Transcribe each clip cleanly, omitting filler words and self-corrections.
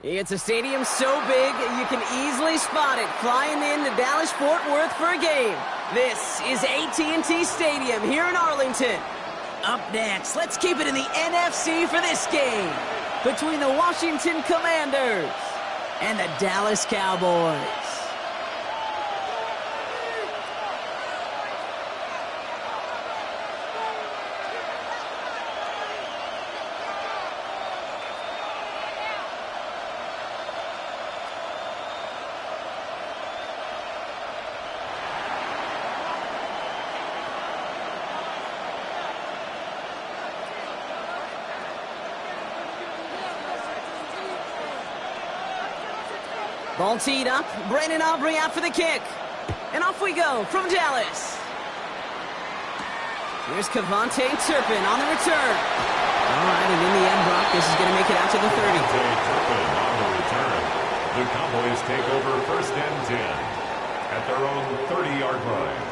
It's a stadium so big, you can easily spot it flying in to Dallas-Fort Worth for a game. This is AT&T Stadium here in Arlington. Up next, let's keep it in the NFC for this game between the Washington Commanders and the Dallas Cowboys. Ball teed up. Brandon Aubrey out for the kick. And off we go from Dallas. Here's Kevontae Turpin on the return. All right, and in the end, Brock, this is going to make it out to the 30. Turpin on the return. The Cowboys take over 1st and 10 at their own 30-yard line.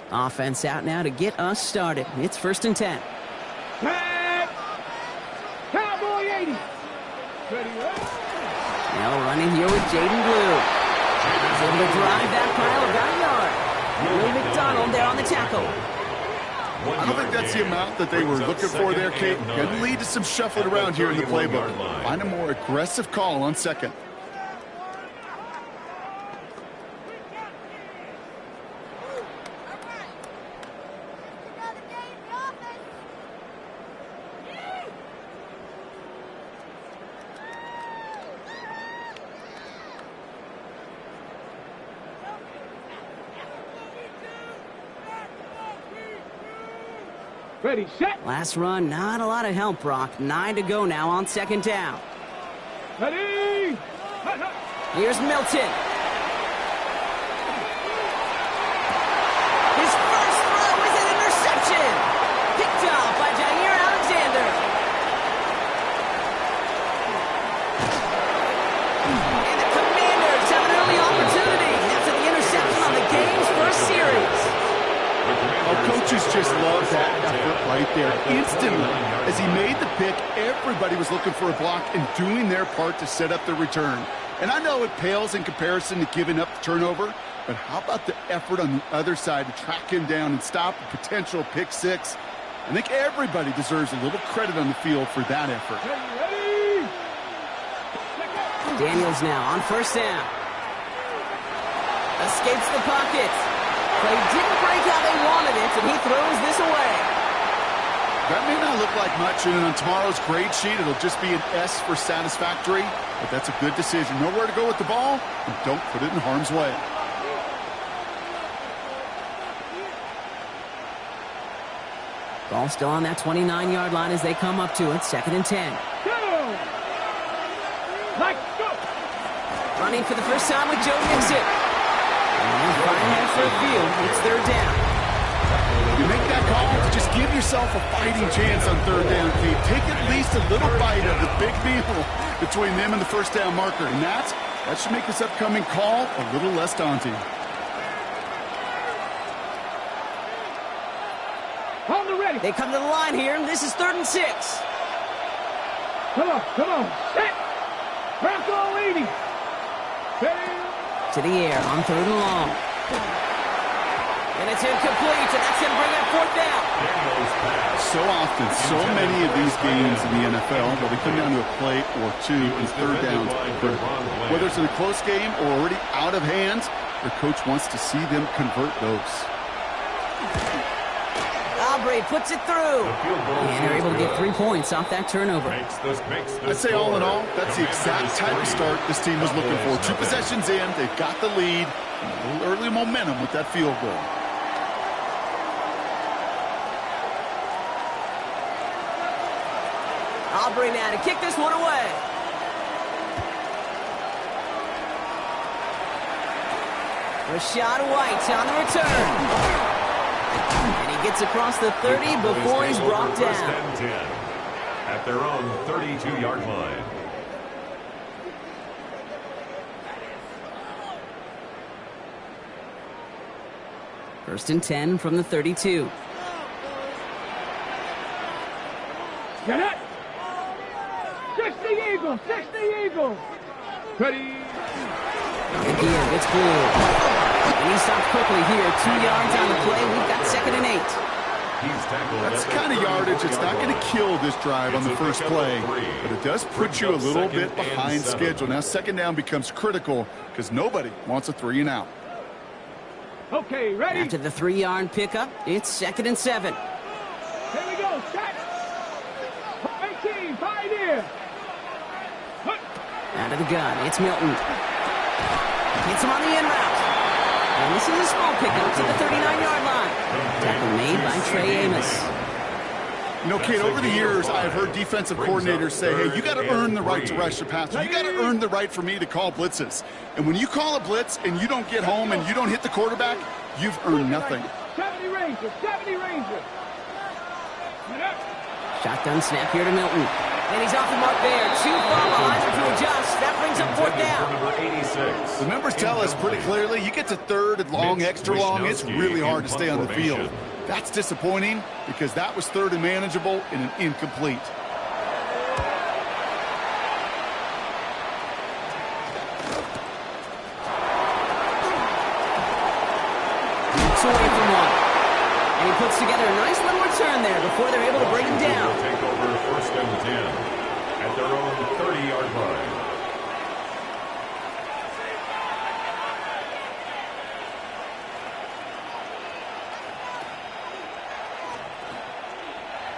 Offense out now to get us started. It's 1st and 10. Cowboy 80. Now running here with Jaden Blue. He's able to drive that pile about a yard. Will McDonald there on the tackle. I don't think that's the amount that they were looking for there, Kate. Going to lead to some shuffling around here in the playbook. Find a more aggressive call on 2nd. Ready, set. Last run, not a lot of help, Brock. 9 to go now on 2nd down. Ready. Here's Milton. His first throw is an interception. Picked off by Jair Alexander. And the Commanders have an early opportunity after the interception on the game's first series. Our coaches just love that effort right there. Instantly, as he made the pick, everybody was looking for a block and doing their part to set up the return. And I know it pales in comparison to giving up the turnover, but how about the effort on the other side to track him down and stop a potential pick 6? I think everybody deserves a little credit on the field for that effort. Ready. Daniels now on 1st down. Escapes the pocket. Play didn't break how they wanted it, and he throws this away. That may not look like much, and on tomorrow's grade sheet, it'll just be an S for satisfactory, but that's a good decision. Nowhere to go with the ball, and don't put it in harm's way. Ball still on that 29-yard line as they come up to it. 2nd and 10. Go. Let's go. Running for the first time with Joe Mixon. And flying ahead for a field. It's 3rd down. You make that call, just give yourself a fighting chance on 3rd down, Kate. Take at least a little bite of the big meal between them and the 1st down marker. And that should make this upcoming call a little less daunting. On the ready. They come to the line here, and this is 3rd and 6. Come on. Set. Bronco 80. Ready. To the air on 3rd and long. And it's incomplete, and that's going to bring up 4th down. So often, so many of these games in the NFL, where they come down to a play or two and 3rd downs. Whether it's in a close game or already out of hand, their coach wants to see them convert those. Aubrey puts it through. And they're able to get 3 points off that turnover. I'd say all in all, that's the exact type of start this team was looking for. 2 possessions in, they've got the lead, and a little early momentum with that field goal. Aubrey now to kick this one away. Rashad White on the return. And he gets across the 30 before he's brought down. 1st and 10 at their own 32-yard line. First and 10 from the 32. Get it. 60 Eagles. 60 Eagles. Ready. Again, gets cleared. And he stops quickly here. 2 yards on the play. We've got 2nd and 8. That's the kind of yardage it's not going to kill this drive on the first play, but it does put you a little bit behind schedule. Now 2nd down becomes critical because nobody wants a 3 and out. Okay, ready. After the 3-yard pickup, it's 2nd and 7. Here we go. Set. 18. 5 in. Out of the gun, it's Milton. Hits him on the in route. And this is a small pickup to the 39-yard line. Tackle made by Trey Amos. You know, Kate, over the years, I've heard defensive coordinators say, hey, you got to earn the right to rush the passer. You got to earn the right for me to call blitzes. And when you call a blitz and you don't get home and you don't hit the quarterback, you've earned nothing. 70 Rangers. 70 Rangers. Shotgun snap here to Milton. And he's off the mark there. Too far behind him to adjust. That brings up 4th down. The numbers tell us pretty clearly, you get to 3rd and long, extra long, it's really hard to stay on the field. That's disappointing because that was 3rd and manageable and an incomplete. It's away from one. And he puts together a nice little return there before they're able to bring him down. Take over 1st and 10 at their own 30-yard line.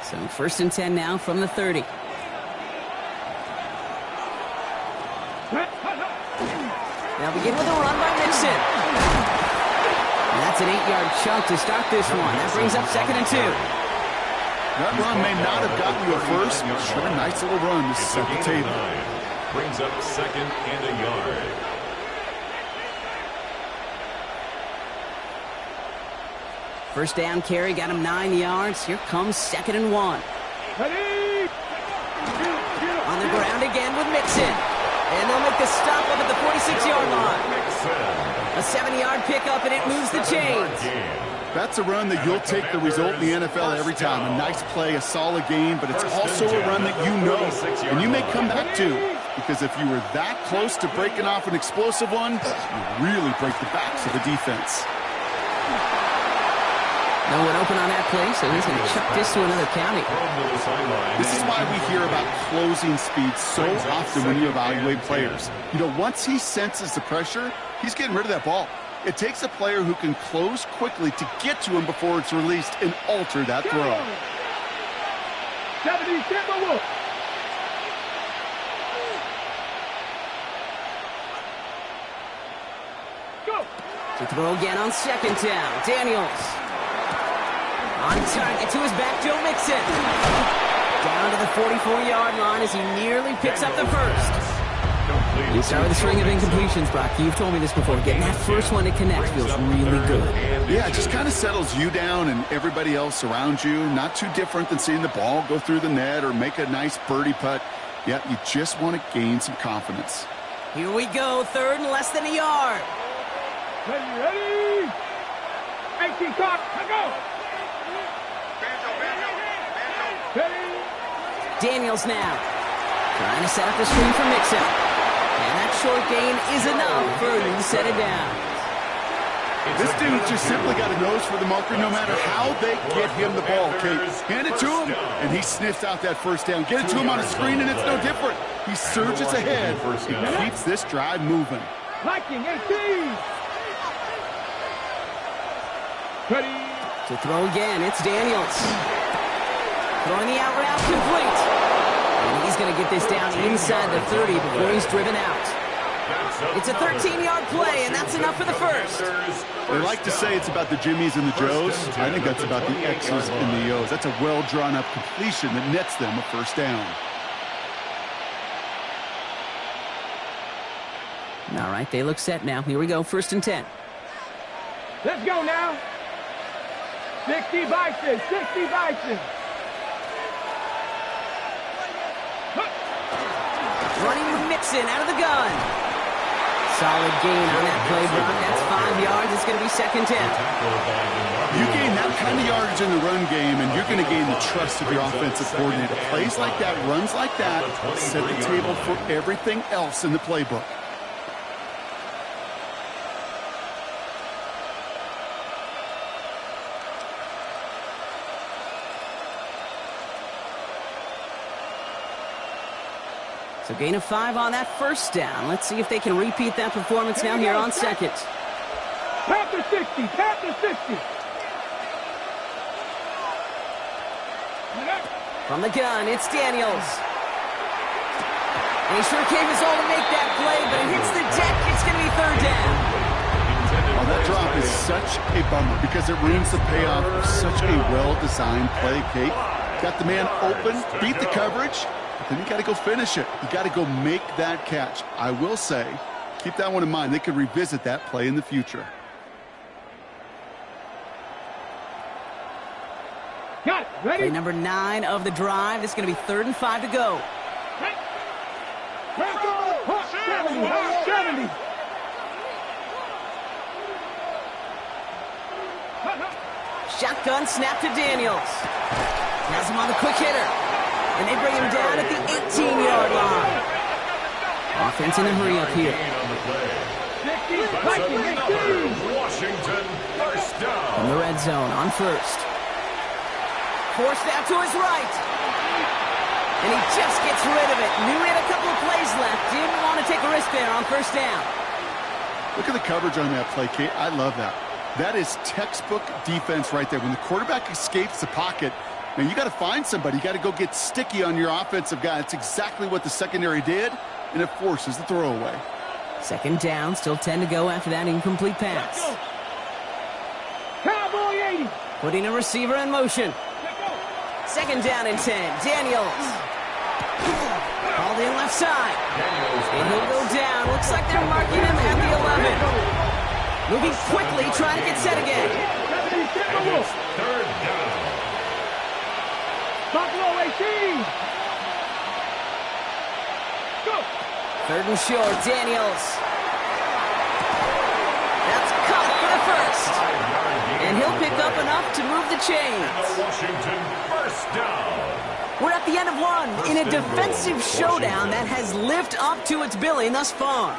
So 1st and 10 now from the 30. They'll begin with a run by Mixon. And that's an 8-yard chunk to start this one. That brings up 2nd and 2. That run may not have gotten you a first, but sure a nice little run to set the table. Brings up 2nd and a yard. First down carry got him 9 yards. Here comes 2nd and 1. Ready. On the ground again with Mixon. And they'll make the stop up at the 46-yard line. A 7-yard pickup, and it moves the chains. That's a run that you'll take the result in the NFL every time. A nice play, a solid game, but it's also a run that you know, and you may come back to. Because if you were that close to breaking off an explosive one, you really break the backs of the defense. No one open on that play, so he's going to chuck this to another county. This is why we hear about closing speed so often when you evaluate players. You know, once he senses the pressure, he's getting rid of that ball. It takes a player who can close quickly to get to him before it's released and alter that throw. 70 Timberwolves. Go. To throw again on 2nd down. Daniels. On target to his back, Joe Mixon. Down to the 44-yard line as he nearly picks up the first. You start with a string of incompletions, Brock. You've told me this before. Getting that first one to connect feels really good. Yeah, it just kind of settles you down and everybody else around you. Not too different than seeing the ball go through the net or make a nice birdie putt. Yeah, you just want to gain some confidence. Here we go. 3rd and less than a yard. Ready. 18 clock. Go. Daniels now. Trying to set up the screen for Mixon. And that short gain is enough for him to set it down. This dude just simply got a nose for the marker no matter how they get him the ball, Kate. Hand it to him, and he sniffs out that first down. Get it to him on a screen, and it's no different. He surges ahead and keeps this drive moving. Viking 18. Ready. To throw again, it's Daniels. Throwing the out route complete. And he's going to get this down inside the 30 before he's driven out. It's a 13-yard play, and that's enough for the first. They like to say it's about the Jimmies and the Joes. I think that's about the X's and the O's. That's a well-drawn-up completion that nets them a first down. All right, they look set now. Here we go, 1st and 10. Let's go now. 60 Bison. 60 Bison. Running with Mixon out of the gun. Solid gain on that play, Brock. That's 5 yards. It's going to be second down. You gain that kind of yardage in the run game, and you're going to gain the trust of your offensive coordinator. Plays like that, runs like that, set the table for everything else in the playbook. So gain of 5 on that first down. Let's see if they can repeat that performance now here on second. Tap to 60, tap to 60. From the gun, it's Daniels. And he sure gave his all to make that play, but it hits the deck. It's going to be third down. Oh, that drop is such a bummer because it ruins the payoff of such a well-designed play, Kate. Got the man open, beat the coverage. Then you got to go finish it. You got to go make that catch. I will say, keep that one in mind. They could revisit that play in the future. Got it. Ready? Play number 9 of the drive. This is going to be 3rd and 5 to go. 70. Shotgun snap to Daniels. Has him on the quick hitter. And they bring him down at the 18-yard line. Offense in a hurry up here. Washington, first down. From the red zone on first. Forced out to his right. And he just gets rid of it. Knew he had a couple of plays left. Didn't want to take a risk there on first down. Look at the coverage on that play, Kate. I love that. That is textbook defense right there. When the quarterback escapes the pocket, man, you got to find somebody. You got to go get sticky on your offensive guy. That's exactly what the secondary did, and it forces the throwaway. Second down, still 10 to go after that incomplete pass. Cowboy 80. Putting a receiver in motion. Second down and 10. Daniels. Called in left side. And he'll go down. Looks like they're marking him at the 11. Moving quickly, trying to get set again. Third down. Buffalo 18. Go. 3rd and short, Daniels. That's caught for the first. And he'll pick up enough to move the chains. Washington, first down. We're at the end of one in a defensive showdown that has lived up to its billing thus far.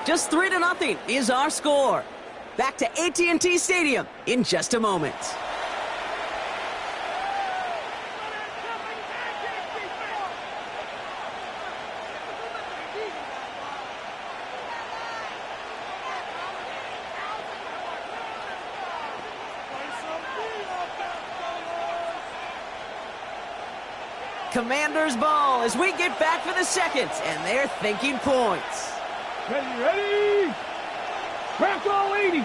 Just 3-0 is our score. Back to AT&T Stadium in just a moment. Commanders ball as we get back for the second, and they're thinking points. Ready. Buffalo 80.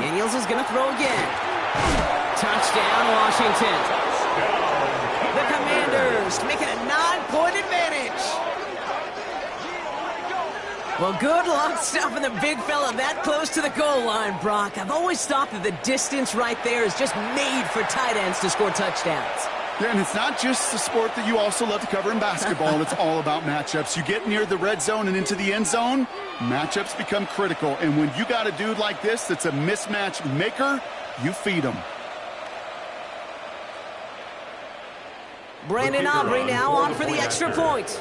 Daniels is going to throw again. Touchdown, Washington. The Commanders making a 9-point advantage. Well, good luck stopping the big fella that close to the goal line, Brock. I've always thought that the distance right there is just made for tight ends to score touchdowns. Yeah, and it's not just the sport that you also love to cover in basketball. It's all about matchups. You get near the red zone and into the end zone, matchups become critical. And when you got a dude like this that's a mismatch maker, you feed him. Brandon Aubrey now on for the extra point.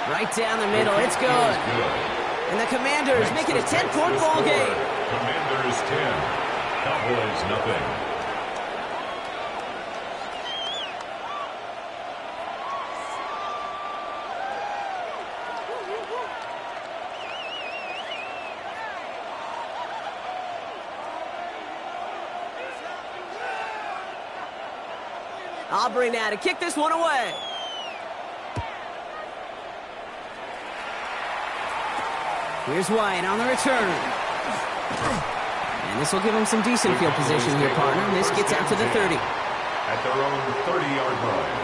Right down the middle, it's good. And the Commanders make it a 10-point ball game. Commanders 10, Cowboys nothing. Aubrey now to kick this one away. Here's White on the return. And this will give him some decent field position here, partner. This gets out to the 30. At their own 30-yard line.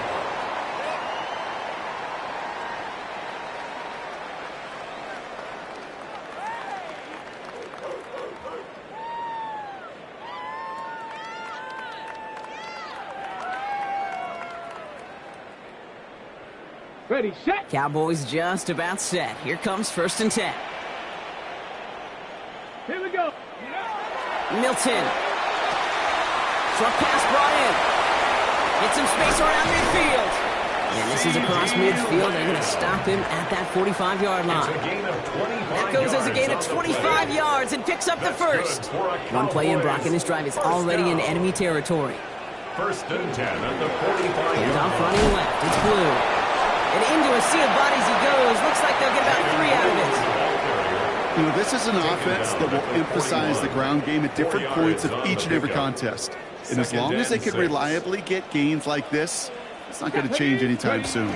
Ready, set. Cowboys just about set. Here comes 1st and 10. Here we go. Milton. Short pass brought in. Get some space around midfield. And this is across midfield. They're going to stop him at that 45-yard line. That goes as a gain of 25 yards and picks up the first. One play in Brock in this drive is already in enemy territory. 1st and 10 at the 45. Hands off running left. It's Blue. And into a sea of bodies he goes. Looks like they'll get about 3 out of it. You know, this is an offense that will emphasize the ground game at different points of each and every contest. And as long as they can reliably get gains like this, it's not going to change anytime soon.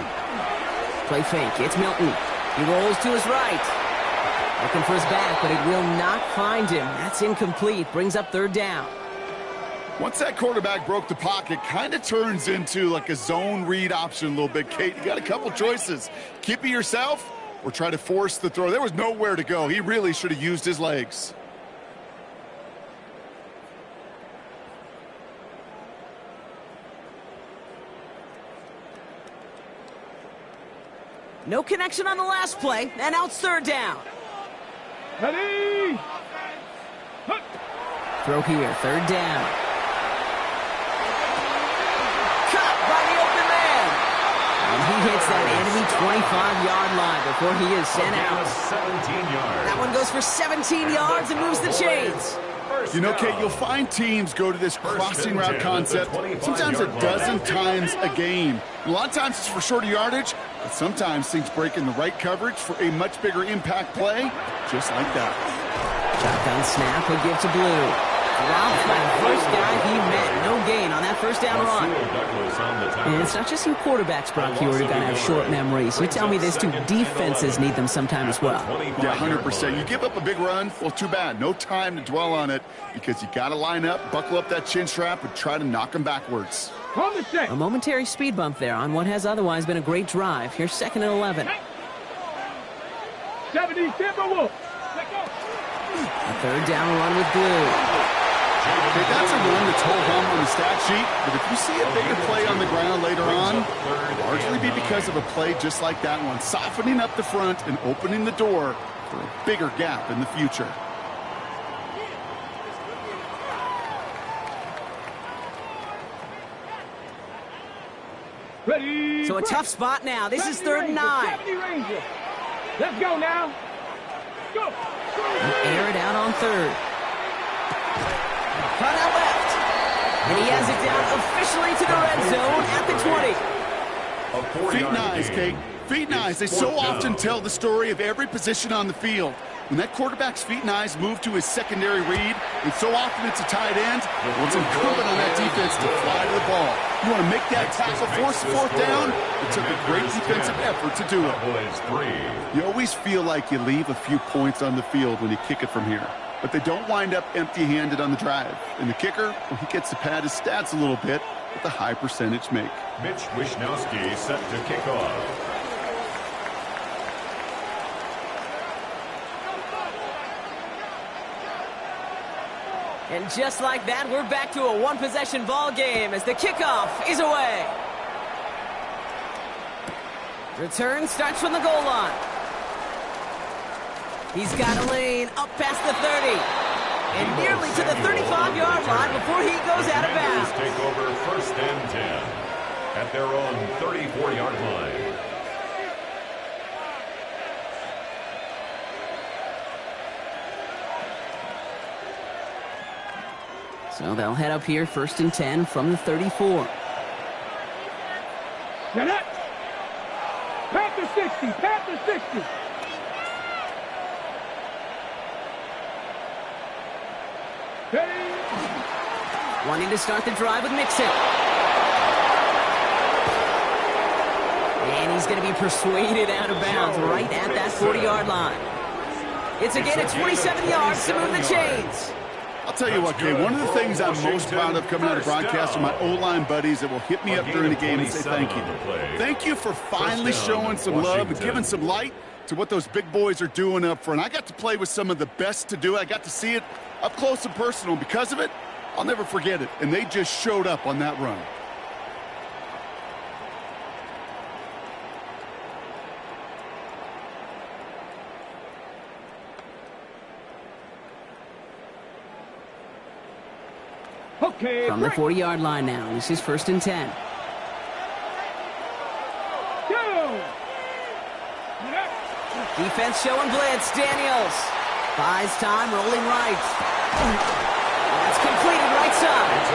Play fake. It's Milton. He rolls to his right. Looking for his back, but it will not find him. That's incomplete. Brings up 3rd down. Once that quarterback broke the pocket, kind of turns into like a zone read option a little bit. Kate, you got a couple choices. Keep it yourself or try to force the throw. There was nowhere to go. He really should have used his legs. No connection on the last play, and now it's 3rd down. Ready. Throw here, 3rd down. Cut by the open man. And he hits that enemy 25-yard line before he is sent out. 17 yards. That one goes for 17 yards and moves the chains. You know, Kate, you'll find teams go to this crossing route concept sometimes a dozen times a game. A lot of times it's for shorter yardage, but sometimes things break in the right coverage for a much bigger impact play, just like that. Shotgun snap, he'll give to Blue. Dropped by the first guy he met. No gain on that 1st down run. And it's not just some quarterbacks, Brock, who are going to have short memories. You tell me this too, defenses need them sometime as well. Yeah, 100%. You give up a big run, well, too bad. No time to dwell on it because you got to line up, buckle up that chin strap, and try to knock them backwards. A momentary speed bump there on what has otherwise been a great drive. Here's 2nd and 11. 70 Timberwolves. Let go. A 3rd down run with Blue. Okay, that's a run that's hold on the stat sheet, but if you see a bigger play on the ground later on, it'll largely be because of a play just like that one, softening up the front and opening the door for a bigger gap in the future. Ready. So a tough spot now. This is 3rd and 9. Let's go now. Go. Air it out on 3rd. Cut out left. And he has it down officially to the red zone at the 20. Feet and eyes, Kate. Feet and eyes. They so often tell the story of every position on the field. When that quarterback's feet and eyes move to his secondary read, and so often it's a tight end, well, it's incumbent on that defense to fly to the ball. You want to make that tackle, force the 4th down? It took a great defensive effort to do it. You always feel like you leave a few points on the field when you kick it from here. But they don't wind up empty-handed on the drive. And the kicker, well, he gets to pad his stats a little bit with a high percentage make. Mitch Wishnowsky set to kick off. And just like that, we're back to a one-possession ball game as the kickoff is away. Return starts from the goal line. He's got a lane up past the 30. And nearly to the 35-yard line before he goes out of bounds. Take over 1st and 10 at their own 34-yard line. So they'll head up here 1st and 10 from the 34. Get it. Panther 60. Panther 60. Wanting to start the drive with Mixon. And he's going to be persuaded out of bounds right at that 40-yard line. It's a gain of 27 yards to move the chains. I'll tell you what, Kay, one of the things I'm most proud of coming out of broadcast are my O-line buddies that will hit me up during the game and say thank you. Thank you for finally showing some love and giving some light to what those big boys are doing up front. I got to play with some of the best to do it. I got to see it up close and personal. Because of it, I'll never forget it. And they just showed up on that run. Okay. From the 40-yard line now. This is 1st and 10. Go. Defense showing blitz. Daniels buys time, rolling right. That's completed right side.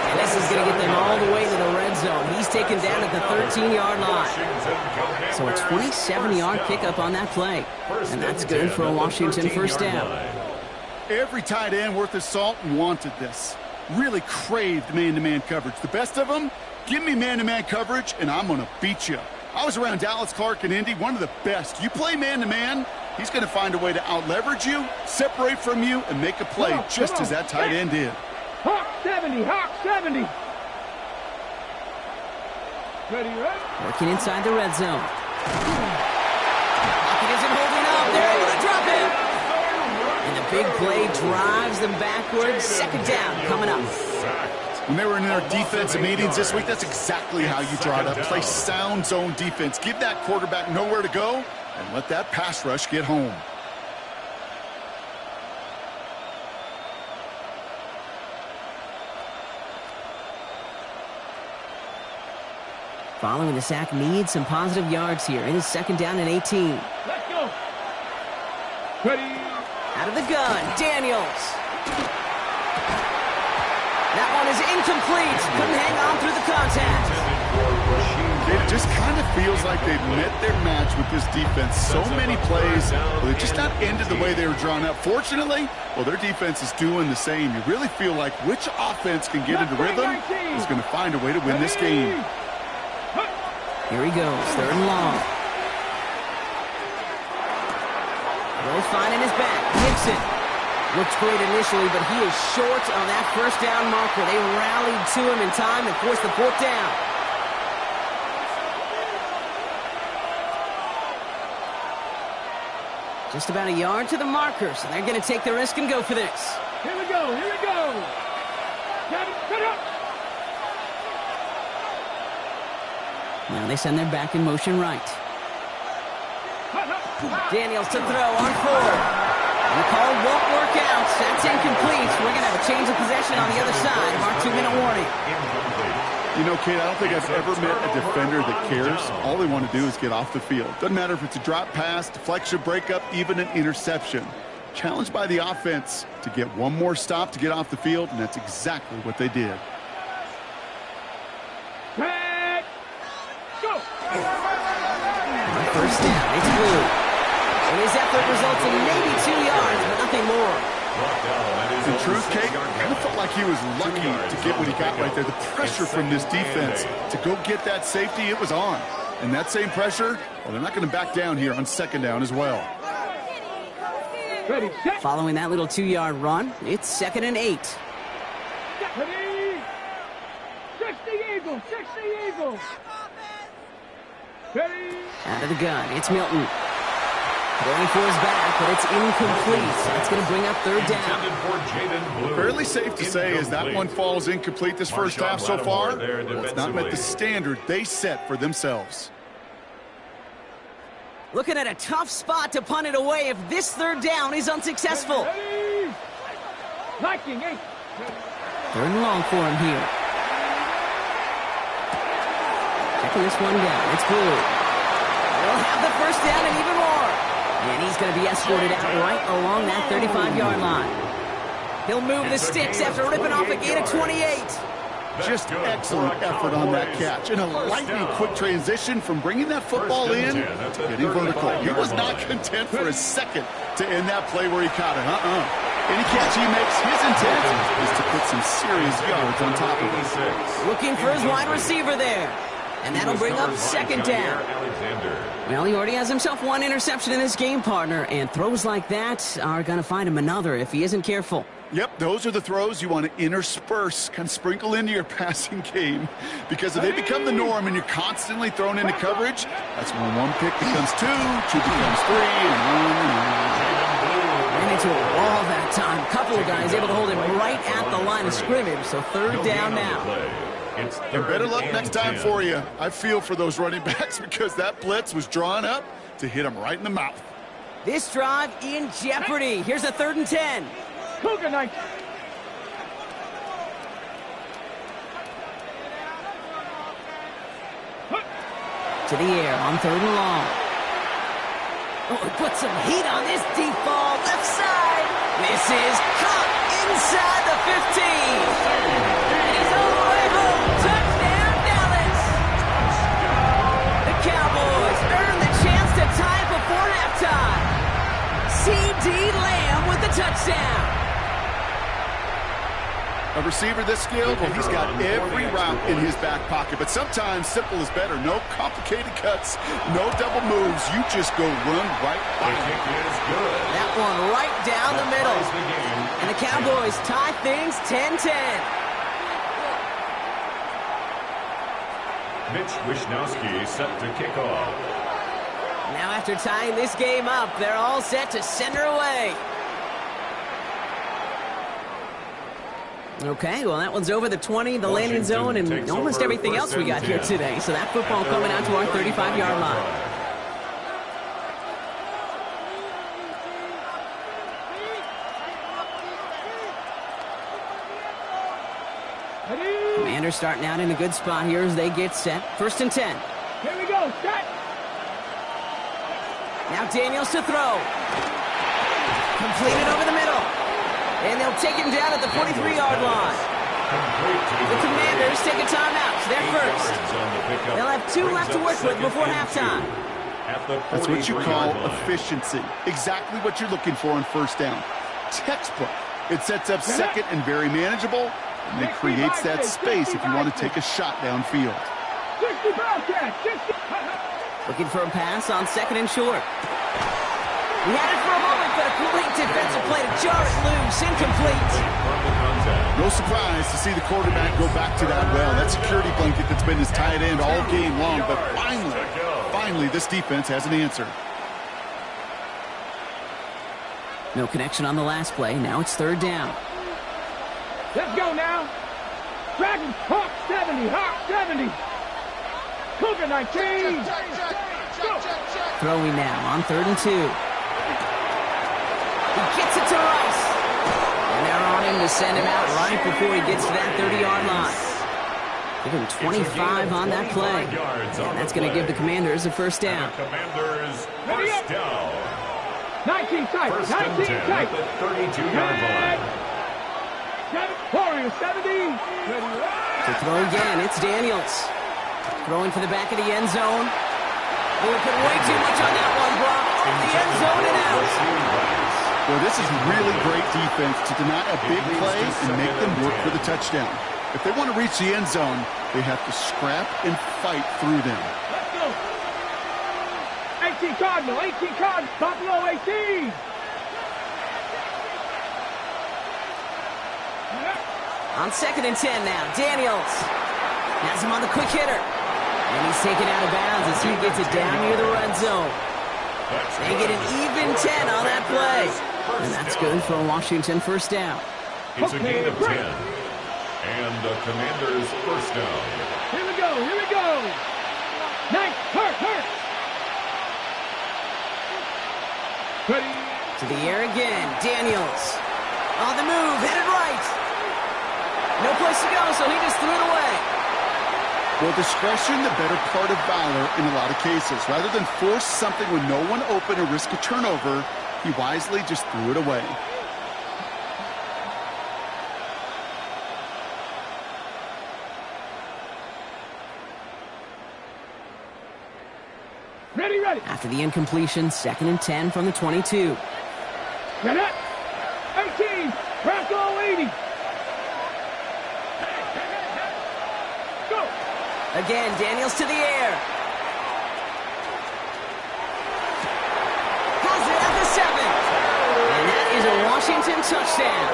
And this is going to get them all the way to the red zone. He's taken down at the 13-yard line. So a 27-yard pickup on that play. And that's good for a Washington first down. Every tight end worth his salt wanted this. Really craved man-to-man coverage. The best of them, give me man-to-man coverage, and I'm going to beat you. I was around Dallas Clark and Indy, one of the best. You play man-to-man, he's going to find a way to out-leverage you, separate from you, and make a play just as that tight end did. Hawk 70, Hawk 70. Ready, right? Working inside the red zone. Pocket isn't holding up. They're able to drop him. And the big play drives them backwards. 2nd down coming up. When they were in their defensive meetings this week, that's exactly how you draw it up. Play sound zone defense. Give that quarterback nowhere to go and let that pass rush get home. Following the sack needs some positive yards here. It is 2nd down and 18. Let's go. Ready. Out of the gun, Daniels. That one is incomplete. Couldn't hang on through the contact. It just kind of feels like they've met their match with this defense. So many plays, well, they're just not ended the way they were drawn up. Fortunately, well, their defense is doing the same. You really feel like which offense can get into rhythm is going to find a way to win this game. Here he goes, 3rd and long. Will finding his back. Gibson looked great initially, but he is short on that 1st down marker. They rallied to him in time and forced the 4th down. Just about a yard to the marker, so they're going to take the risk and go for this. Here we go, here we go. Cut up. Now they send their back in motion right. Daniels to throw on 4. The call won't work out. That's incomplete. We're going to have a change of possession on the other side of our 2-minute warning. You know, Kate, I don't think I've ever met a defender that cares. All they want to do is get off the field. Doesn't matter if it's a drop pass, deflection, breakup, even an interception. Challenged by the offense to get one more stop to get off the field, and that's exactly what they did. Go. 1st down, it's blue. And his effort results in maybe 2 yards, but nothing more. In truth, Kate, kind of felt like he was lucky to get what he got right there. The pressure from this defense to go get that safety, it was on. And that same pressure, well, they're not going to back down here on 2nd down as well. Ready, set. Following that little 2-yard run, it's 2nd and 8. Ready. 60 Eagles, 60 Eagles. Ready. Out of the gun, it's Milton. Going for his back, but it's incomplete. So that's going to bring up 3rd down. Fairly safe to say as that one falls incomplete this first half so far, well, it's not met the standard they set for themselves. Looking at a tough spot to punt it away if this 3rd down is unsuccessful. Ready. Liking 8. 3rd and long for him here. Checking this one down. It's blue. They'll have the 1st down and even more. And he's going to be escorted out right along that 35-yard line. He'll move the sticks after ripping off a gain of 28. Just excellent effort on that catch. And a lightning quick transition from bringing that football in to getting vertical. He was not content for a second to end that play where he caught it. Any catch he makes, his intent is to put some serious yards on top of it. Looking for his wide receiver there. And that'll bring up 2nd down. Well, he already has himself 1 interception in this game, partner. And throws like that are going to find him another if he isn't careful. Yep, those are the throws you want to intersperse, kind of sprinkle into your passing game. Because if they become the norm and you're constantly thrown into coverage, that's when 1 pick becomes 2, 2 becomes 3, and 1. Ran into a wall that time. A couple of guys able to hold him right at the line of scrimmage. So 3rd down now. And better luck next time for you. I feel for those running backs because that blitz was drawn up to hit them right in the mouth. This drive in jeopardy. Here's a 3rd and 10. Cougar Knights. To the air on 3rd and long. Oh, he put some heat on this deep ball. Left side. This is caught inside the 15. He's all the way home. Touchdown, Dallas. The Cowboys earn the chance to tie it before halftime. C.D. Lamb with the touchdown. A receiver this skilled, well, he's got every route in his back pocket. But sometimes simple is better. No complicated cuts, no double moves. You just go run right by The kick is good. That one right down the middle. And the Cowboys tie things 10-10. Mitch Wishnowsky set to kick off. Now after tying this game up, they're all set to send her away. Okay, well, that one's over the 20, the landing zone, and almost everything else we got here today. So that football coming out to our 35-yard line. Commanders starting out in a good spot here as they get set. 1st and 10. Here we go. Set. Now Daniels to throw. Completed over the middle. And they'll take him down at the 43-yard line. The Commanders take a timeout. They're first. They'll have 2 left to work with before halftime. That's what you call efficiency. Exactly what you're looking for on 1st down. Textbook. It sets up 2nd and very manageable, and it creates that space if you want to take a shot downfield. 60 Bobcats. 60. Looking for a pass on 2nd and short. He had it for a moment, but a great defensive play to jar it loose. Incomplete. No surprise to see the quarterback go back to that well. That security blanket that's been his tight end all game long, but finally, this defense has an answer. No connection on the last play. Now it's 3rd down. Let's go now. Dragons, Hawk 70, Hawk 70. Cougar 19. Go. Throwing now on 3rd and 2. He gets it to Rice. And they're on him to send him out right before he gets to that 30-yard line. Give him 25 on that play. And that's going to give the Commanders a 1st down. Commanders, 1st down. 19 tight. 19 tight. 32-yard line. Warriors 70. To throw again, it's Daniels. Throwing for the back of the end zone. Oh, we put way too much on that one, Brock. Off the end zone and out. Well, this is really great defense to deny a big play and make them work for the touchdown. If they want to reach the end zone, they have to scrap and fight through them. Let's go. 18 Cardinal. 18 Cardinal. Buffalo 18. On 2nd and 10 now, Daniels has him on the quick hitter. And he's taken out of bounds as he gets it down near the red zone. They get an even 10 on that play. And that's good for a Washington 1st down. It's a gain of 10. And the Commanders' 1st down. Here we go. Here we go. Nice. Hurt. Ready. To the air again, Daniels. On the move, headed right. No place to go, so he just threw it away. Well, discretion, the better part of valor in a lot of cases. Rather than force something with no one open or risk a turnover, he wisely just threw it away. Ready. After the incompletion, 2nd and 10 from the 22. Get it. 18. Bronco 80. Go. Again, Daniels to the air. Has it at the 7. And that is a Washington touchdown.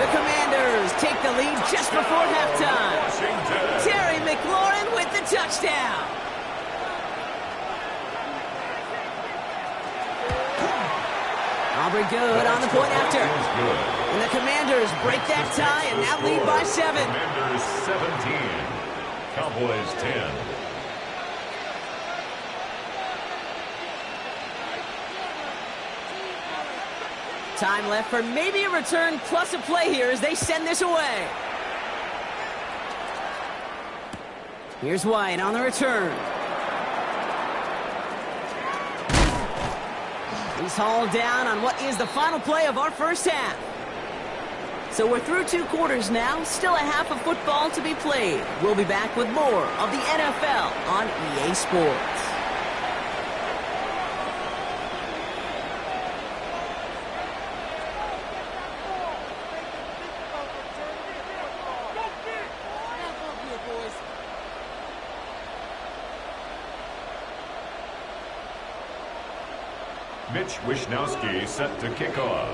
The Commanders take the lead just before halftime. Terry McLaurin with the touchdown. Aubrey good on the point after. And the Commanders break that tie and now lead by 7. Commanders 17. Cowboys 10. Time left for maybe a return plus a play here as they send this away. Here's White on the return. He's hauled down on what is the final play of our first half. So we're through 2 quarters now, still a half of football to be played. We'll be back with more of the NFL on EA Sports. Mitch Wishnowsky set to kick off.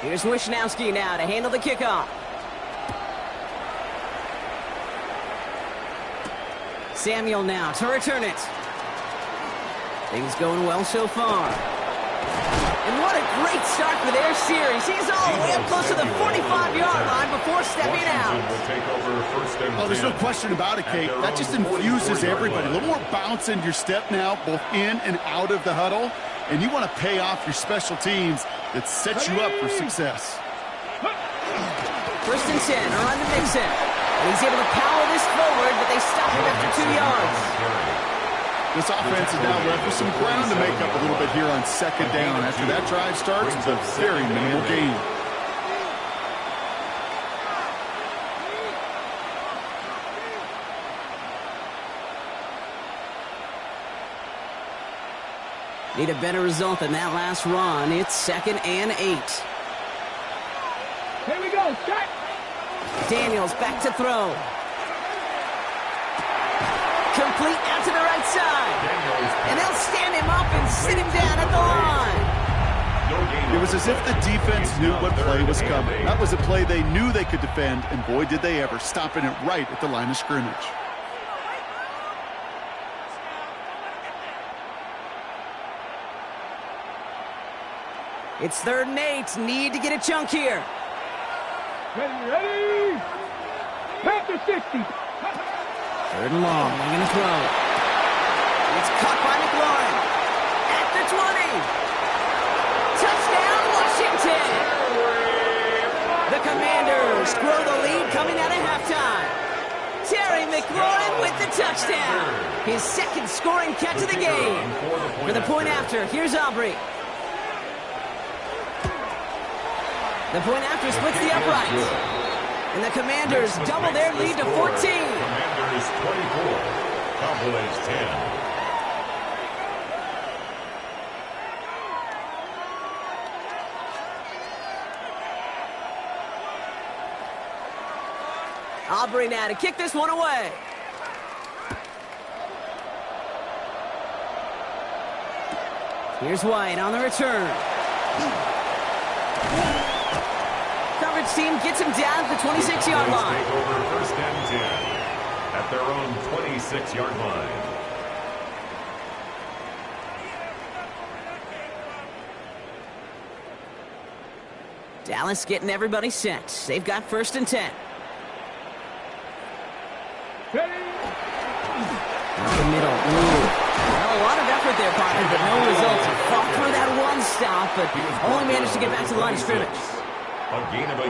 Here's Wishnowsky now to handle the kickoff. Samuel now to return it. Things going well so far. And what a great start for their series. He's all the way up close to the 45-yard line before stepping out. Oh, there's no question about it, Kate. That just infuses everybody. A little more bounce in your step now, both in and out of the huddle. And you want to pay off your special teams that set you up for success. First and 10, around to Mixon. And he's able to power this forward, but they stop him after 2 yards. This offense is now left with some ground to make up a little bit here on second down. After that drive starts, it's a very minimal gain. Need a better result than that last run. It's 2nd and 8. Here we go, set. Daniels back to throw. Complete out to the right side. And they'll stand him up and sit him down at the line. It was as if the defense knew what play was coming. That was a play they knew they could defend, and boy, did they ever, stopping it right at the line of scrimmage. It's 3rd and 8. Need to get a chunk here. Ready. Panther 60. 3rd and long. They're going to throw. It's caught by McLaurin. At the 20. Touchdown, Washington. The Commanders grow the lead coming out of halftime. Terry McLaurin with the touchdown. His 2nd scoring catch of the game. For the point after, here's Aubrey. The point after splits the uprights. And the Commanders double their lead to 14. Commanders 24, Cowboys 10. Aubrey now to kick this one away. Here's White on the return. Coverage team gets him down at the 26-yard line. Take over 1st and 10 at their own 26-yard line. Dallas getting everybody set. They've got 1st and 10. Up the middle. Ooh. Well, a lot of effort there, partner, but no results. Fought through that one stop, but only managed to get back to the line of scrimmage.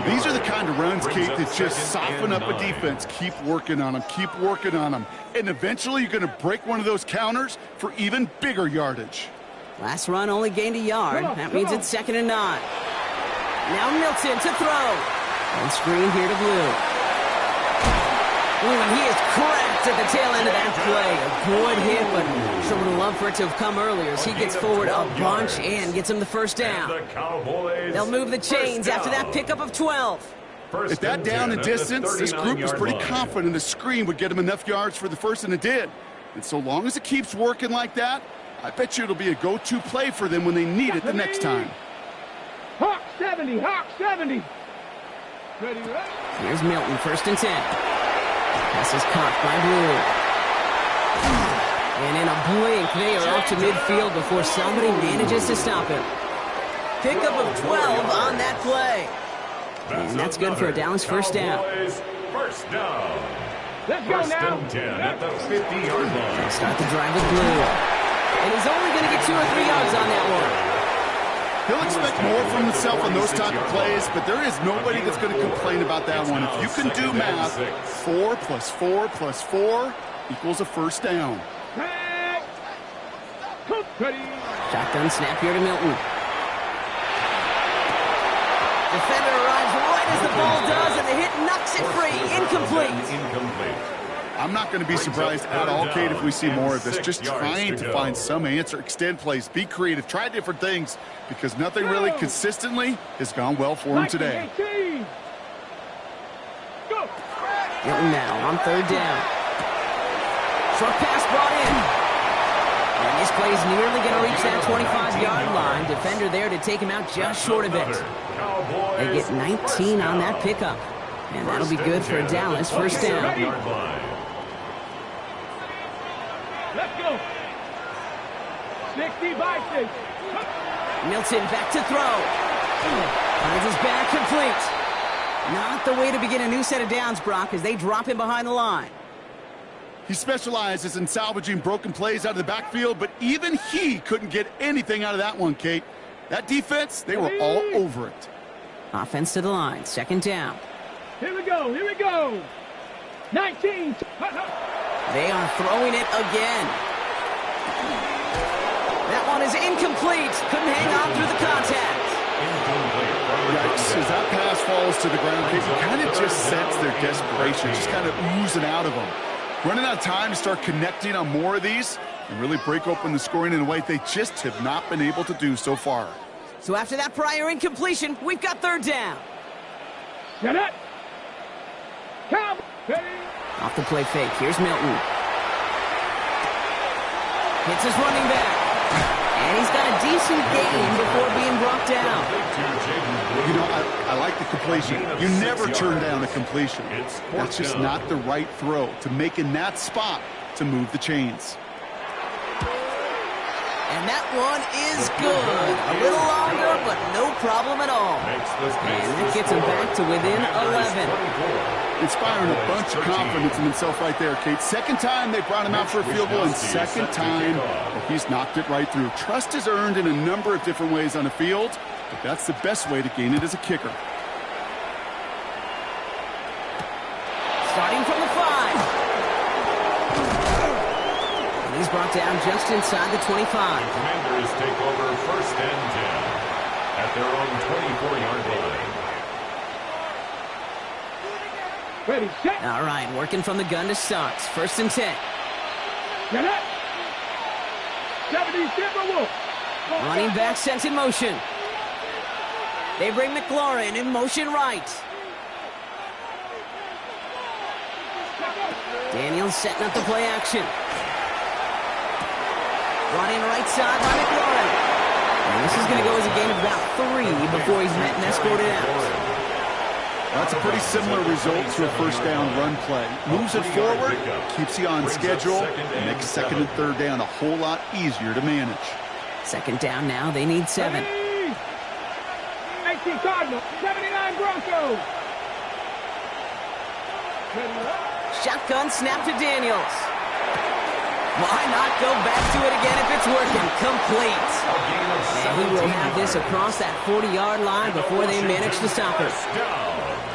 These are the kind of runs, Kate, that just soften up a defense. Keep working on them. Keep working on them. And eventually you're going to break one of those counters for even bigger yardage. Last run only gained a yard. That means it's 2nd and 9. Now Milton to throw. And screen here to Blue. Ooh, and he is cracked at the tail end of that play. A good hit, but sure would have loved for it to have come earlier as he gets forward a bunch and gets him the 1st down. They'll move the chains after that pickup of 12. At that down and distance, this group was pretty confident the screen would get him enough yards for the 1st, and it did. And so long as it keeps working like that, I bet you it'll be a go-to play for them when they need it the next time. Hawk 70, Hawk 70. Ready. Here's Milton, 1st and 10. Pass is caught by Blue. And in a blink, they are off to midfield before somebody manages to stop him. Pickup of 12 on that play. And that's good for a Dallas 1st down. First down. Let's go now. 1st and 10 at the 50-yard line. They'll start the drive with Blue. And he's only going to get 2 or 3 yards on that one. He'll expect more from himself on those type of plays, but there is nobody that's going to complain about that one. If you can do math, 4 plus 4 plus 4 equals a first down. Shotgun snap here to Milton. Defender arrives right as the ball does, and the hit knocks it free. Incomplete. I'm not going to be surprised at all, Kate, if we see more of this. Just trying to find some answer, extend plays, be creative, try different things, because nothing really consistently has gone well for him today. Milton now on third down. Short pass brought in. And this play is nearly going to reach that 25-yard line. Defender there to take him out just short of it. They get 19 on that pickup. And that'll be good for Dallas. First down. Let's go. 60 by 6. Milton back to throw. Finds his back complete. Not the way to begin a new set of downs, Brock, as they drop him behind the line. He specializes in salvaging broken plays out of the backfield, but even he couldn't get anything out of that one, Kate. That defense, they were all over it. Offense to the line. Second down. Here we go. 19. They are throwing it again. That one is incomplete. Couldn't hang on through the contact. Yikes. As that pass falls to the ground, Kate, you kind of just sense their desperation, just kind of oozing out of them. Running out of time to start connecting on more of these and really break open the scoring in a way they just have not been able to do so far. So after that prior incompletion, we've got third down. Get it. Cowboys. Off the play fake. Here's Milton. Hits his running back. And he's got a decent gain before being brought down. You know, I like the completion. You never turn down a completion. That's just not the right throw to make in that spot to move the chains. And that one is good. A little longer, but no problem at all. And that gets him back to within 11. Inspiring a bunch of confidence in himself right there, Kate. Second time they brought him out for a field goal, and second time that he's knocked it right through. Trust is earned in a number of different ways on the field, but that's the best way to gain it as a kicker. Starting from the 5. And he's brought down just inside the 25. Commanders take over first and 10 at their own 24-yard line. Ready, set. All right, working from the gun to start. First and 10. Get it. 70 Silver Wolf. Running back sent in motion. They bring McLaurin in motion right. Daniels setting up the play action. Brought in right side by McLaurin. And this is going to go as a gain of about 3 before he's met and escorted out. That's a pretty similar result to a first down run play. Moves it forward, keeps you on schedule, and makes second and third down a whole lot easier to manage. Second down now, they need 7. 18 Cardinals, 79 Broncos. Shotgun snap to Daniels. Why not go back to it again if it's working? Complete. And he will have this across that 40-yard line before they manage to stop it.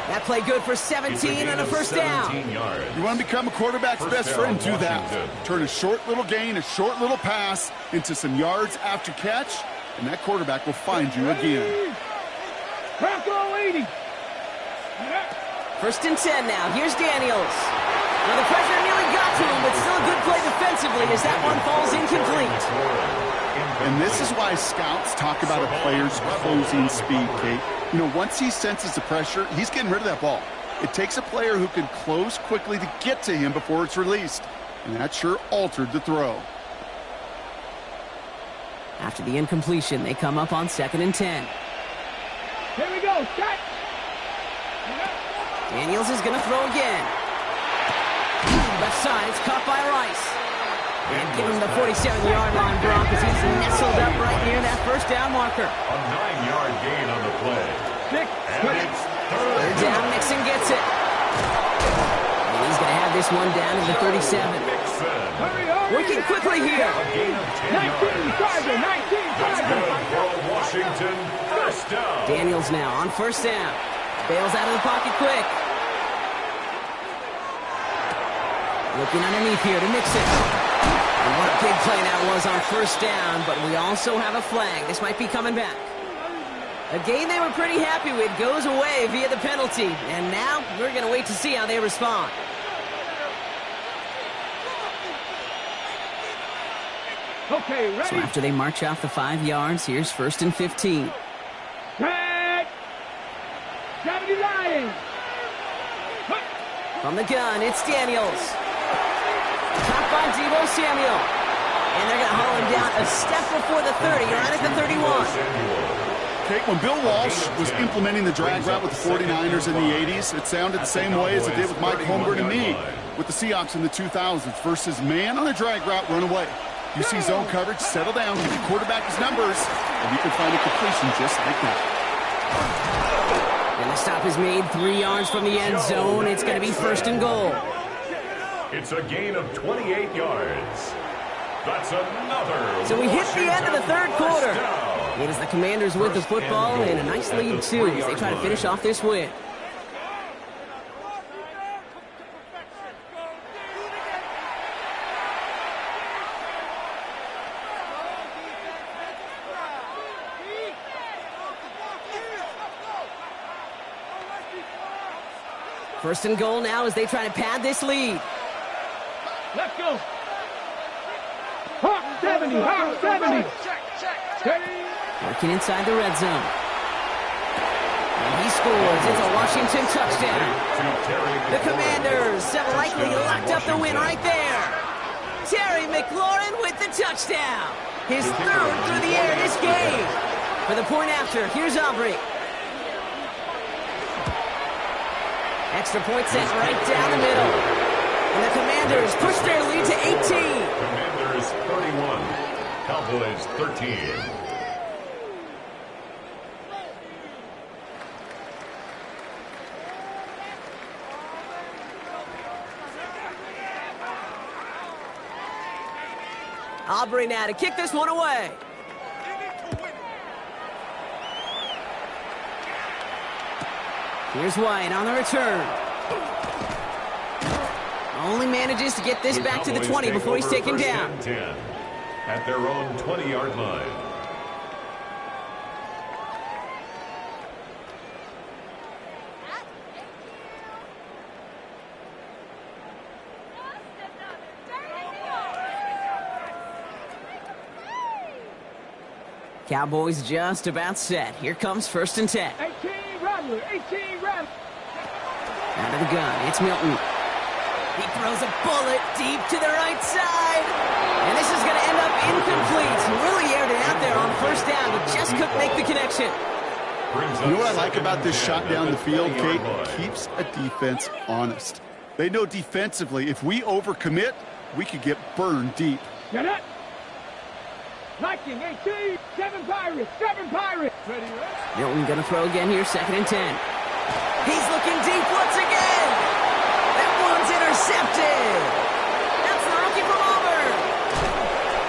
That play good for 17 and a first down. You want to become a quarterback's best friend? Do that. Turn a short little gain, a short little pass into some yards after catch, and that quarterback will find you again. Bronco 80. First and 10 now. Here's Daniels. Well, the pressure nearly got to him, but still a good play defensively as that one falls incomplete. And this is why scouts talk about a player's closing speed, Kate. You know, once he senses the pressure, he's getting rid of that ball. It takes a player who can close quickly to get to him before it's released. And that sure altered the throw. After the incompletion, they come up on 2nd and 10. Here we go, set. Daniels is going to throw again. Left side, it's caught by Rice. And give him the 47-yard line, Brock, as he's nestled up right near that first down marker. A 9-yard gain on the play. And it's Third down, Mixon gets it. And he's going to have this one down to the 37. Hurry, hurry. Working quickly here. A gain of 10 19 yards. Charger, 19 That's Charger. good for a Washington first down. Daniels now on first down. Bails out of the pocket quick. Looking underneath here to mix it. And what a big play that was on first down, but we also have a flag. This might be coming back. A game they were pretty happy with goes away via the penalty. And now we're going to wait to see how they respond. Okay, ready. So after they march off the 5 yards, here's 1st and 15. Set. 70 Lions. From the gun, it's Daniels. Caught by Deebo Samuel. And they're going to haul him down a step before the 30, right at the 31. Okay, when Bill Walsh was implementing the drag route with the 49ers in the 80s, it sounded the same way as it did with Mike Holmgren and me with the Seahawks in the 2000s versus man on a drag route, run away. You see zone coverage, settle down, give the quarterback his numbers, and you can find a completion just like that. And the stop is made 3 yards from the end zone. It's going to be 1st and goal. It's a gain of 28 yards. That's another. So we hit the end of the third quarter. First down. It is the Commanders with the football and a nice lead, too, as they try to finish off this win. First and goal now as they try to pad this lead. Let's go. Hawk 70, Hawk 70. Working inside the red zone. And he scores. It's a Washington touchdown. The Commanders have likely locked up the win right there. Terry McLaurin with the touchdown. His 3rd through the air this game. For the point after, here's Aubrey. Extra point set right down the middle. And the Commanders push their lead to 18. Commanders 31, Cowboys 13. Aubrey now to kick this one away. Here's White on the return. Only manages to get this back to the 20 before he's taken down. 10 at their own 20-yard line. Cowboys just about set. Here comes 1st and 10. 18 Rattler, 18 Rattler. Out of the gun, it's Milton. He throws a bullet deep to the right side. And this is going to end up incomplete. He really aired it out there on 1st down, but just couldn't make the connection. You know what I like about this shot down the field, Kate? Keeps a defense honest. They know defensively, if we overcommit, we could get burned deep. Get it. Liking 18, 7 Pirates, 7 Pirates. Ready, ready. Milton going to throw again here, 2nd and 10. He's looking deep once again. That one's intercepted. That's the rookie from Auburn.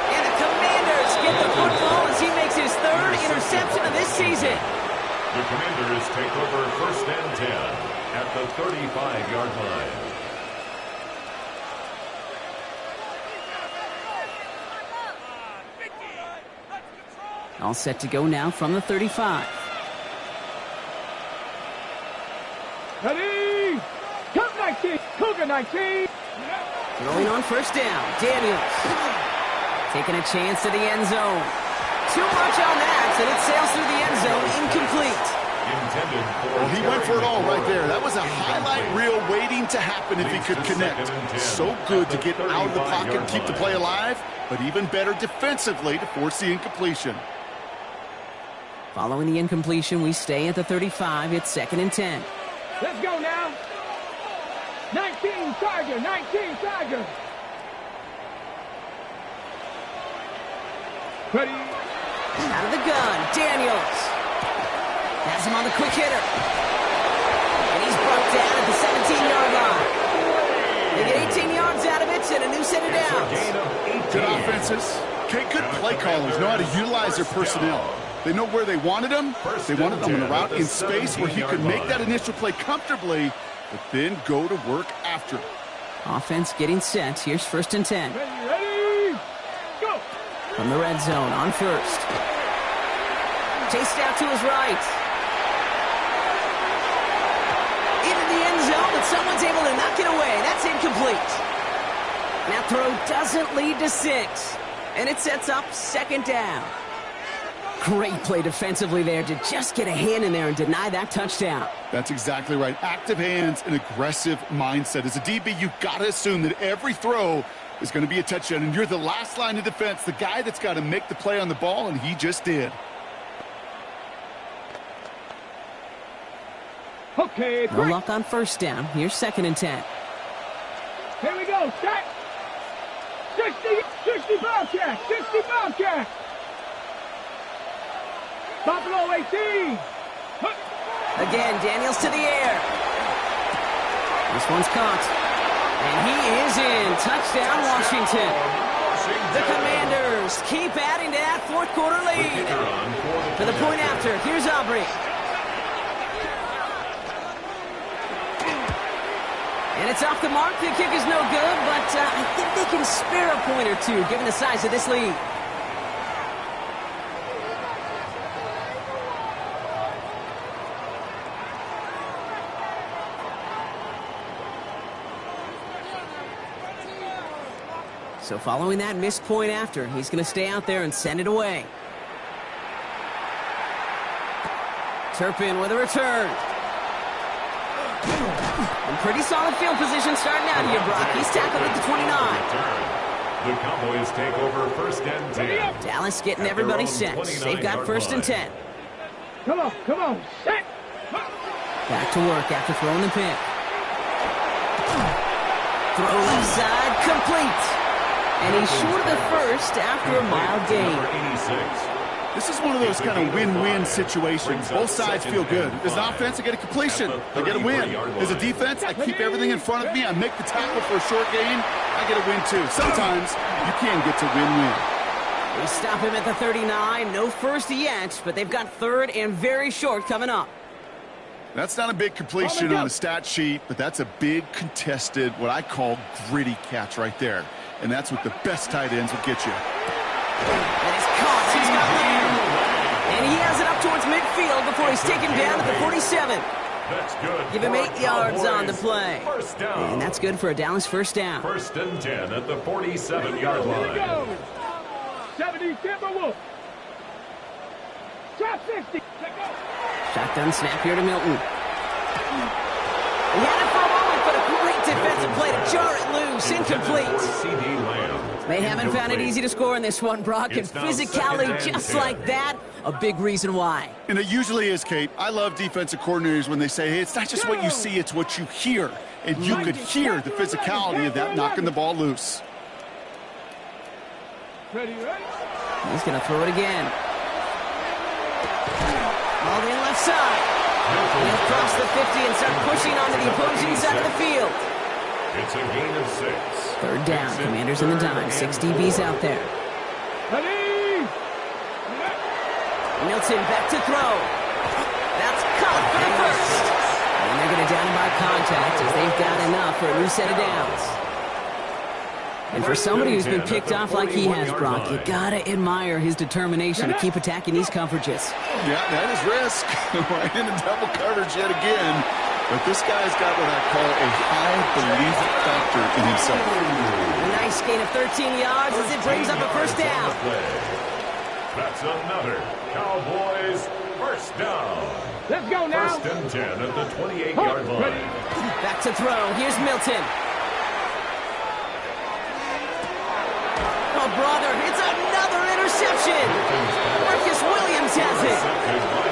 And the Commanders get the football as he makes his 3rd interception of this season. The Commanders take over 1st and 10 at the 35-yard line. All set to go now from the 35. Ready. Cougar 19, Cougar 19. Throwing on 1st down, Daniels. Taking a chance to the end zone. Too much on that, and it sails through the end zone, incomplete. Well, he went for it all right there. That was a highlight reel waiting to happen if he could connect. So good to get out of the pocket and keep the play alive, but even better defensively to force the incompletion. Following the incompletion, we stay at the 35. It's 2nd and 10. Let's go now. 19 Charger, 19 Charger. Ready. Out of the gun, Daniels. Has him on the quick hitter. And he's brought down at the 17-yard line. They get 18 yards out of it, and a new set of downs. Good offenses. Okay, good play callers know how to utilize their personnel. They know where they wanted him. They wanted him on the route in space where he could make that initial play comfortably, but then go to work after. Offense getting set. Here's 1st and 10. Ready, go! From the red zone on first. Chased out to his right. Into the end zone, but someone's able to knock it away. That's incomplete. That throw doesn't lead to 6, and it sets up 2nd down. Great play defensively there to just get a hand in there and deny that touchdown. That's exactly right. Active hands and aggressive mindset. As a DB, you've got to assume that every throw is going to be a touchdown, and you're the last line of defense, the guy that's got to make the play on the ball, and he just did. Okay, No luck on 1st down. Here's 2nd and 10. Here we go, set! 60 Bobcat, 60 Bobcat! Buffalo 18! Again, Daniels to the air. This one's caught. And he is in. Touchdown, Washington. The Commanders keep adding to that 4th quarter lead. For the point after, here's Aubrey. And it's off the mark. The kick is no good, but I think they can spare a point or two, given the size of this lead. So following that missed point after, he's going to stay out there and send it away. Turpin with a return. And pretty solid field position starting out here, Brock. He's tackled at the 29. The Cowboys take over 1st and 10. Dallas getting everybody set. They've got 1st and 10. Come on, set! Back to work after throwing the pick. Throw left side, complete. And he's short of the 1st after a mild gain. This is one of those kind of win-win situations. Both sides feel good. As an offense, I get a completion. I get a win. As a defense, I keep everything in front of me. I make the tackle for a short gain. I get a win, too. Sometimes you can get to win-win. They stop him at the 39. No 1st yet, but they've got 3rd and very short coming up. That's not a big completion on a stat sheet, but that's a big contested, what I call gritty catch right there. And that's what the best tight ends will get you. And it's caught. He's got land. And he has it up towards midfield before he's taken down at the 47. That's good. Give him 8 yards Cowboys. on the play. 1st down. And that's good for a Dallas 1st down. 1st and 10 at the 47-yard line. 70 Timberwolves. Top 60. Shotgun snap here to Milton. He had it for a moment, but a great defensive play to jar it loose. Incomplete. They haven't found it easy to score in this one, Brock, and physicality just like that, a big reason why. And it usually is, Kate. I love defensive coordinators when they say, hey, it's not just what you see, it's what you hear. And you could hear the physicality of that knocking the ball loose. Ready? He's going to throw it again. All in left side. He'll cross the 50 and start pushing onto the opposing side of the field. It's a gain of 6. 3rd down. Commanders in the dime. 6 DBs out there. Ready? Milton back to throw. That's caught for the 1st. And they're going to down him by contact as they've got enough for a new set of downs. And for somebody who's been picked off like he has, Brock, you gotta admire his determination to keep attacking these coverages. Yeah, that is risk. Right into double coverage yet again. But this guy's got what I call a high belief factor in himself. A nice gain of 13 yards as it brings up a 1st down. That's another Cowboys 1st down. Let's go now. 1st and 10 at the 28-yard line. Back to throw. Here's Milton. Oh, brother, it's another interception. Marcus Williams has it.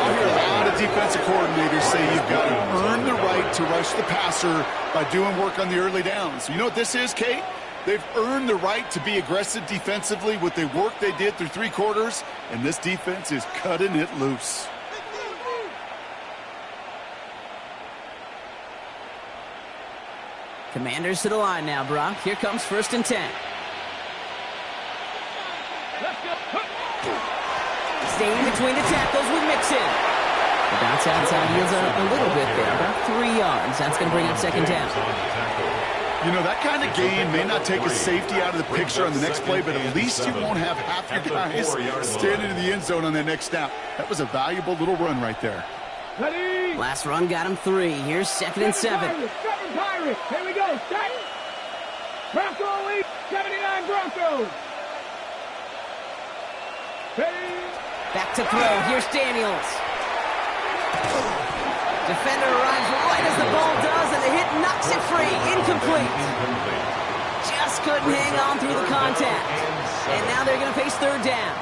I hear a lot of defensive coordinators say you've got to earn the right to rush the passer by doing work on the early downs. You know what this is, Kate? They've earned the right to be aggressive defensively with the work they did through 3 quarters, and this defense is cutting it loose. Commanders to the line now, Brock. Here comes 1st and 10. Staying between the tackles with Mixon. The bounce outside heals a little bit there, about 3 yards. That's going to bring up 2nd down. You know, that kind of gain may not take a safety out of the picture on the next play, but at least you won't have half your guys standing in the end zone on that next snap. That was a valuable little run right there. Last run got him 3. Here's 2nd and 7. Pirates. Here we go. Set. Bronco lead. 79 Broncos. Back to throw. Here's Daniels. Defender arrives right as the ball does, and the hit knocks it free. Incomplete. Just couldn't hang on through the contact. And now they're going to face 3rd down.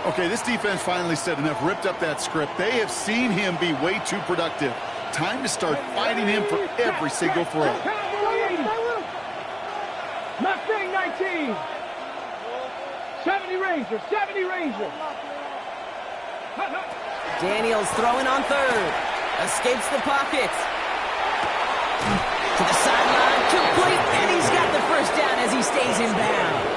Okay, this defense finally said enough, ripped up that script. They have seen him be way too productive. Time to start fighting him for every single throw. Mustang 19. 70 Ranger, 70 Ranger. Daniels throwing on 3rd. Escapes the pocket. To the sideline, complete, and he's got the 1st down as he stays in bounds.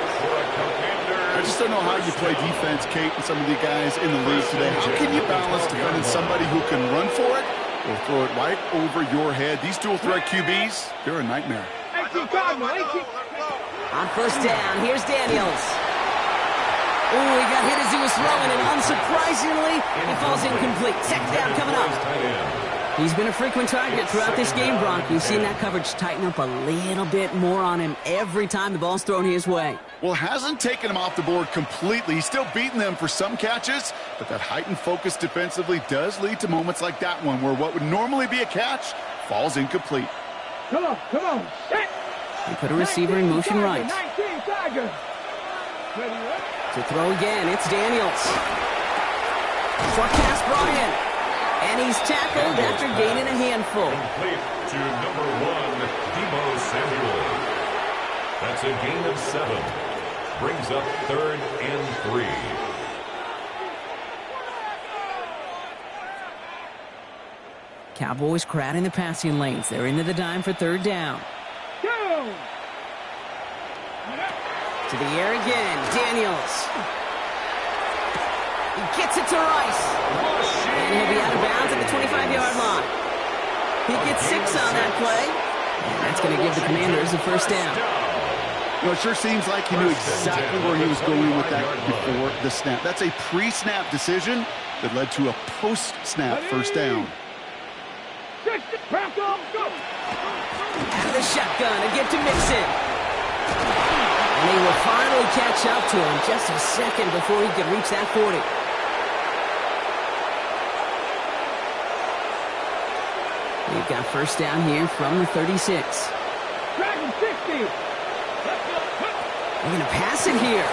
I just don't know how you play defense, Kate, and some of the guys in the league today. How can you balance defending somebody who can run for it or throw it right over your head? These dual-threat QBs, they're a nightmare. 18 Cardinal, 18. On 1st down, here's Daniels. Ooh, he got hit as he was throwing, and unsurprisingly, he falls incomplete. 2nd down coming up. He's been a frequent target throughout this game, Bronk. We've seen that coverage tighten up a little bit more on him every time the ball's thrown his way. Well, hasn't taken him off the board completely. He's still beating them for some catches, but that heightened focus defensively does lead to moments like that one where what would normally be a catch falls incomplete. Come on, come on. Set. He put a receiver in motion right. 19 Tiger. To throw again, it's Daniels. Short pass brought in. And he's tackled after gaining a handful. Complete to number 1, Deebo Samuel. That's a gain of 7. Brings up 3rd and 3. Cowboys crowding the passing lanes. They're into the dime for 3rd down. Go. To the air again, Daniels. He gets it to Rice. And he'll be out of bounds at the 25-yard line. He gets 6 on that play. And that's going to give the Commanders a 1st down. You know, it sure seems like he knew exactly where he was going with that before the snap. That's a pre-snap decision that led to a post-snap 1st down. Out of the shotgun, again to Mixon. And he will finally catch up to him just a second before he can reach that 40. We've got 1st down here from the 36. Dragon 60. They're going to pass it here.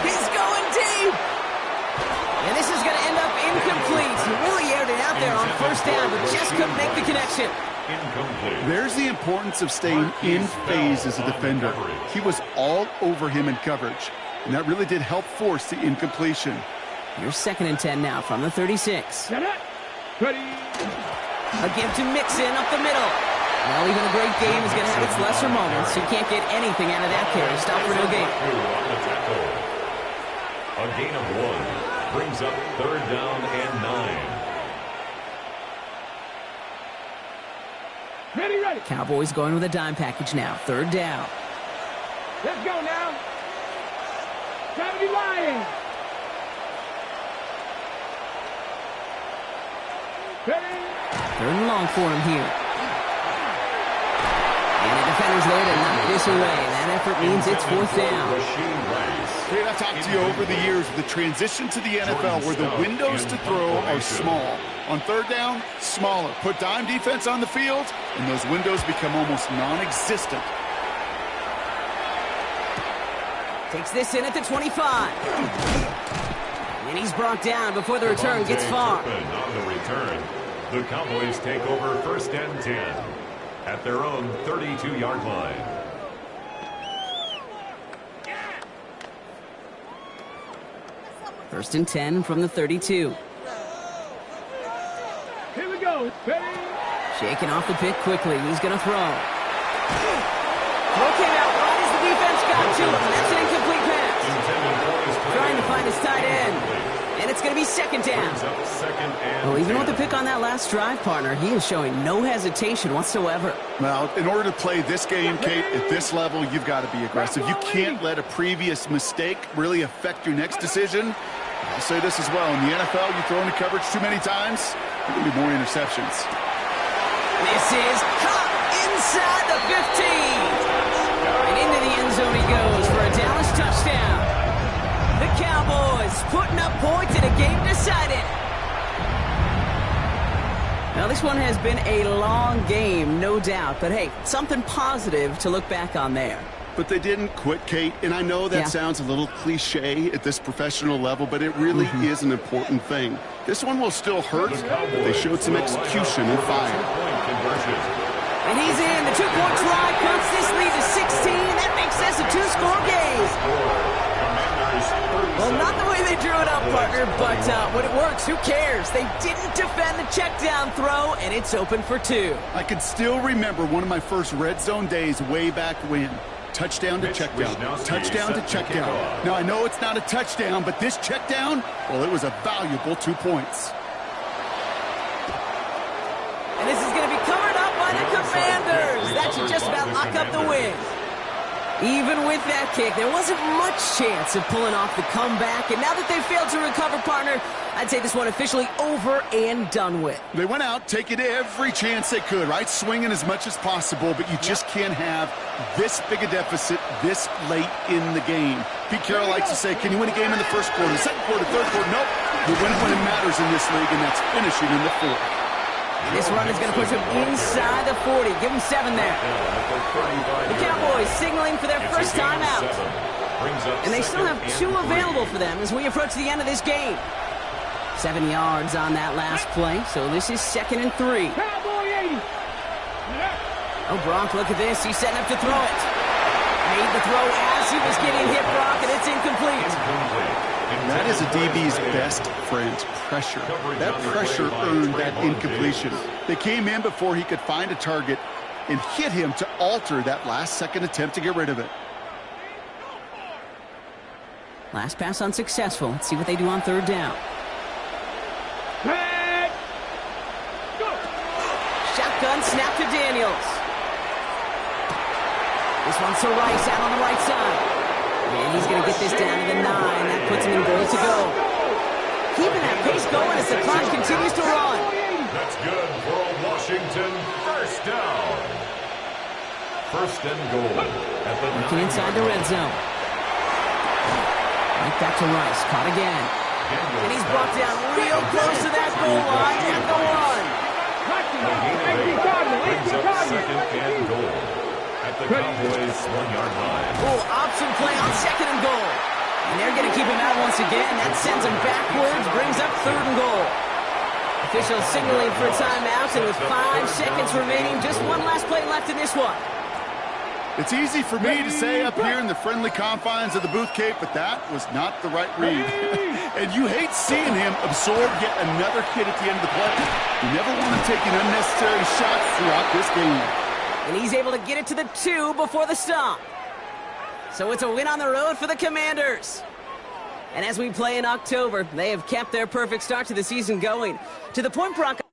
He's going deep. And this is going to end up incomplete. He really aired it out there on 1st down, but just couldn't make the connection. Incomplete. There's the importance of staying in phase as a defender. He was all over him in coverage, and that really did help force the incompletion. Here's 2nd and 10 now from the 36. Ready. A give to Mixon up the middle. Well, even a great game is going to have its lesser moments. You can't get anything out of that carry. Stop for no gain. A gain of 1 brings up 3rd down and 9. Ready, ready. Cowboys going with a dime package now. 3rd down. Let's go now. 70 Lions. Ready. 3rd and long for him here. And the defender's there to knock this away. That effort means it's 4th down. Hey, I've talked to you over the years of the transition to the NFL where the windows to throw are small. On 3rd down, smaller. Put dime defense on the field, and those windows become almost non-existent. Takes this in at the 25. And he's brought down before the return gets far. On the return, the Cowboys take over 1st and 10 at their own 32-yard line. First and 10 from the 32. Here we go. Ready. Shaking off the pick quickly. He's going to throw. be second down. Well, even with the pick on that last drive, partner, he is showing no hesitation whatsoever. Well, in order to play this game, Kate, at this level, you've got to be aggressive. You can't let a previous mistake really affect your next decision. I'll say this as well. In the NFL, you throw into coverage too many times, there will be more interceptions. This is caught inside the 15. And into the end zone he goes for a Dallas touchdown. The Cowboys putting up points in a game decided. Now, this one has been a long game, no doubt. But, hey, something positive to look back on there. But they didn't quit, Kate, and I know that sounds a little cliche at this professional level, but it really is an important thing. This one will still hurt, but they showed some execution and fire. And he's in. The two-point try cuts this lead to 16. That makes this a two-score game. Well, not the way they drew it up, partner, but when it works, who cares? They didn't defend the check-down throw, and it's open for 2. I can still remember one of my first red zone days way back when. Touchdown to check down. Touchdown to check down. Now, I know it's not a touchdown, but this check down, well, it was a valuable 2 points. And this is going to be covered up by the Commanders. That should just about lock up the win. Even with that kick, there wasn't much chance of pulling off the comeback. And now that they've failed to recover, partner, I'd say this one officially over and done with. They went out taking every chance they could, right? Swinging as much as possible, but you just can't have this big a deficit this late in the game. Pete Carroll likes to say, can you win a game in the first quarter, second quarter, third quarter? Nope. You win it when it matters in this league, and that's finishing in the fourth. This run is going to push him inside the 40. Give him 7 there. The Cowboys signaling for their first time out. And they still have 2 available for them as we approach the end of this game. 7 yards on that last play, so this is 2nd and 3. Oh, Brock, look at this. He's setting up to throw it. Made the throw as he was getting hit, Brock, and it's incomplete. That is a DB's best friend, pressure. That pressure earned that incompletion. They came in before he could find a target and hit him to alter that last-second attempt to get rid of it. Last pass unsuccessful. Let's see what they do on 3rd down. Shotgun snap to Daniels. This one's to Rice out on the right side. And he's going to get this down to the 9. That puts him in goal to go. Keeping that pace going as the clock continues to run. That's good for a Washington first down. First and goal at the 9. Working inside the red zone. Right back to Rice. Caught again. And he's brought down real close to that goal line at the 1. Brings up second and goal at the Cowboys 1-yard line. Oh, option play on 2nd and goal. And they're going to keep him out once again. That sends him backwards, brings up 3rd and goal. Officials signaling for a timeout, and with 5 seconds remaining, just one last play left in this one. It's easy for me to say up here in the friendly confines of the booth, Kate, but that was not the right read. And you hate seeing him absorb yet another hit at the end of the play. You never want to take an unnecessary shot throughout this game. And he's able to get it to the 2 before the stop. So it's a win on the road for the Commanders. And as we play in October, they have kept their perfect start to the season going. To the point, Broncos.